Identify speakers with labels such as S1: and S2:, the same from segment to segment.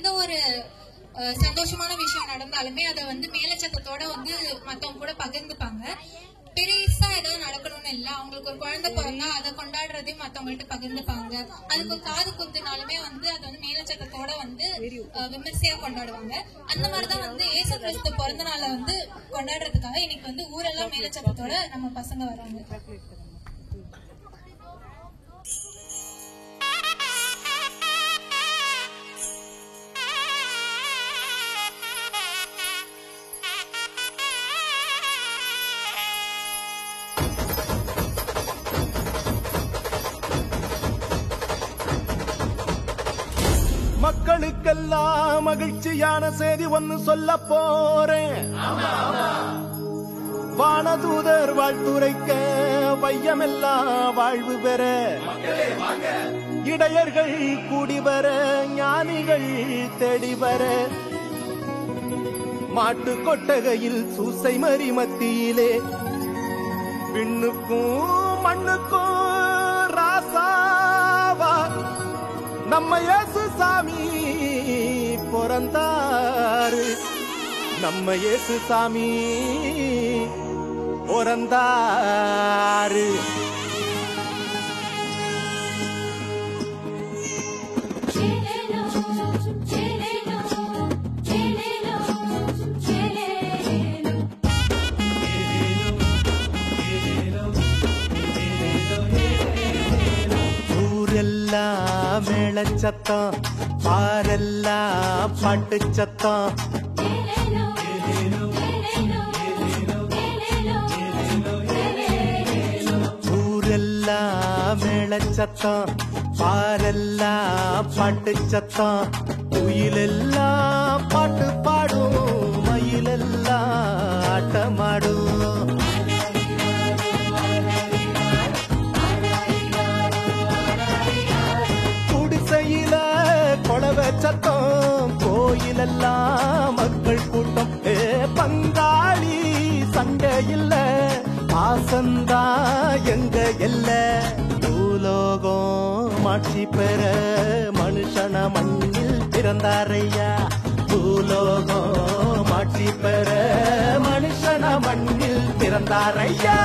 S1: எந்த ஒரு சந்தோஷமான விஷயம் நடந்தாலுமே அதை மேலச்சத்தத்தோட மத்தவங்க கூட பகிர்ந்துப்பாங்க. பெருசா ஏதாவது நடக்கணும்னு இல்ல, அவங்களுக்கு ஒரு குழந்தை பிறந்தா அதை கொண்டாடுறதையும் மத்தவங்கள்ட்ட பகிர்ந்துப்பாங்க. அதுக்கு ஒரு காது குத்துனாலுமே அதை மேலச்சத்தத்தோட விமர்சையா கொண்டாடுவாங்க. அந்த மாதிரிதான் ஏசு கிறிஸ்து பிறந்த நாளை கொண்டாடுறதுக்காக இன்னைக்கு ஊரெல்லாம் மேலச்சத்தத்தோட நம்ம பசங்க வராங்க.
S2: மக்களுக்கெல்லாம் மகிழ்ச்சியான செய்தி ஒன்னு சொல்ல போறேன். வானதூதர் வாழ்த்துரைக்க வையமெல்லாம் வாழ்வு பெற, இடையர்கள் கூடி வர, ஞானிகள் தேடி வர, மாட்டு கொட்டகையில் சூசை மறி மத்தியிலே விண்ணுக்கும் மண்ணுக்கும் ராசாவா நம்ம இயேசு சாமி பிறந்தாரு. நம்ம இயேசு சாமி பிறந்தாரு. ஊரெல்லாம் மேளச்சத்தம், பாரெல்லாம் பாட்டு சத்தம். ஊரெல்லாம் மேளச்சத்தம், பாரெல்லாம் பாட்டு சத்தம். குயிலெல்லாம் பாட்டு பாடும், மயிலெல்லாம் ஆட்டமாடும். கொளவ சத்தம், கோயிலெல்லாம் மக்கள் கூட்டம். பங்காளி சண்டை இல்ல, ஆசந்தா எங்க எல்ல. பூலோகம் மாட்சி பெற மனுஷன மண்ணில் பிறந்தாரையா. பூலோகம் மாட்சி பெற மனுஷன மண்ணில் பிறந்தாரையா.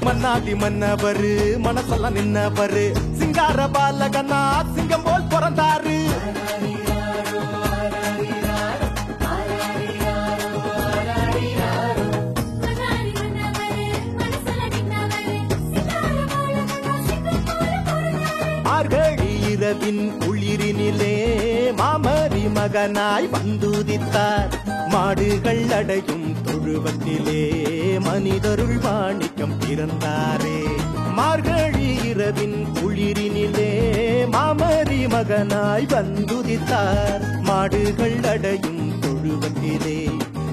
S2: மன்னாடி மன்னவரு மனசெல்லாம் நின்னவரு, சிங்கார பாலகனா சிங்கம் போல் பிறந்தாரு. மார்கழி இரவின் குளிரினிலே மாமரி மகனாய் வந்துதித்தார். மாடுகள் அடையும் தொழுவத்திலே மனிதருள் மாணிக்கம் பிறந்தாரே. மார்கழி இரவின் குளிரினிலே மாமரி மகனாய் வந்துதித்தார். மாடுகள் அடையும் தொழுவத்திலே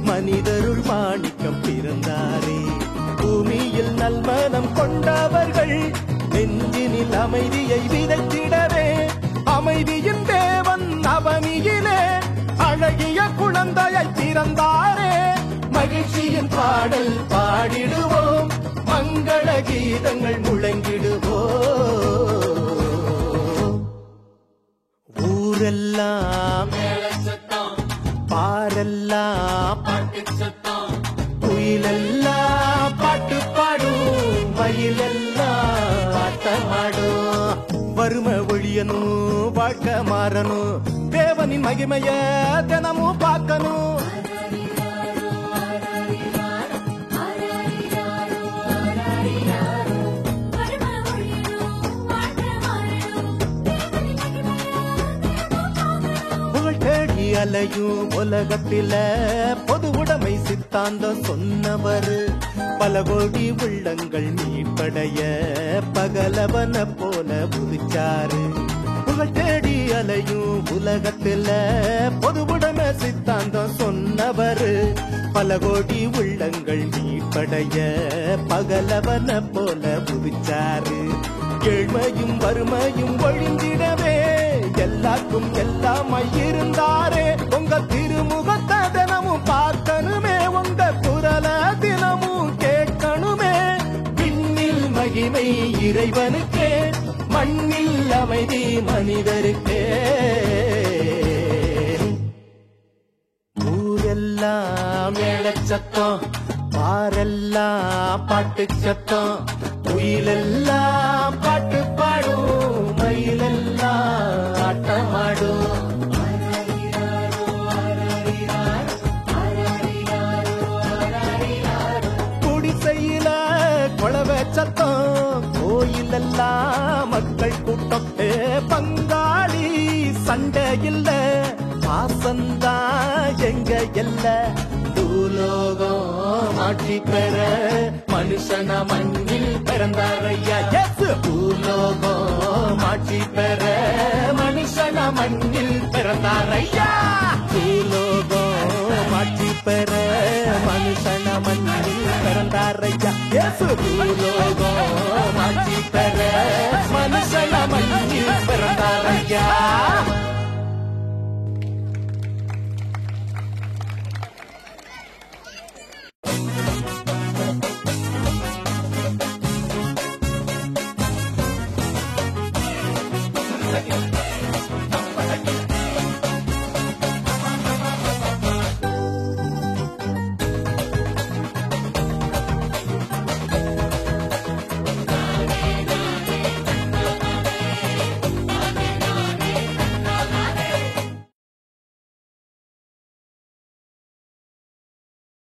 S2: மனிதருள் மாணிக்கம் பிறந்தாரே. பூமியில் நல்மனம் கொண்டவர்கள் நெஞ்சினில் அமைதியை விதைத்திடவே, அமைதியின் தேவன் அவனியிலே அழகிய குழந்தையை பிறந்தாரே. மகிழ்ச்சியின் பாடல் பாடிடுவோம், மங்கள கீதங்கள் முழங்கிடுவோம். ஊரெல்லாம் பாரெல்லாம் பாட்டு சத்தம், குயிலெல்லாம் பாட்டு பாடும், மயிலெல்லாம் ஆட்டமாடும். வறுமை ஒழியணும், வாழ்க்கை மாறணும், தேவனின் மகிமைய தினமும் பார்க்கணும். அலையும் உலகத்தில பொது உடைமை சித்தாந்தம் சொன்னவர். பல கோடி உள்ளங்கள் மீட்படைய பகலவன போல புதிச்சாரு. புகழ் தேடி அலையும் உலகத்தில பொது உடைமை சித்தாந்தம் சொன்னவர். பல கோடி உள்ளங்கள் மீட்படைய பகலவன போல புதிச்சாரு. ஏழ்மையும் வறுமையும் ஒழிந்திடவே எல்லாருக்கும் எல்லாமாய் இருந்தாரே. உங்க திருமுகத்தை தினமும் பார்க்க மகிமை இறைவனுக்கே, மண்ணில் அமைதி மனிதருக்கே. ஊரெல்லாம் மேளச்சத்தம், பாரெல்லாம் பாட்டு சத்தம், குயிலெல்லாம் பாட்டு பாடும், மயிலெல்லாம் ஆட்டமாடும். குடிசையில குழவை சத்தம், கோயிலெல்லாம் மக்கள் கூட்டம். பங்காளி சண்டை இல்ல, பாசந்தா எங்க எல்ல. பூலோகம் ஆட்சி பெற மனுஷன மண்ணில் பிறந்தாரையா. பூலோகம் ஆட்சி பெற மனுஷன மண்ணில் பிறந்தாரையா. பூலோகம் ஆட்சி பெற மனுஷன மண்ணில் பிறந்தாரையா. பூலோகம் ஆட்சி பெற மனுஷன மண்ணில் பிறந்தாரையா.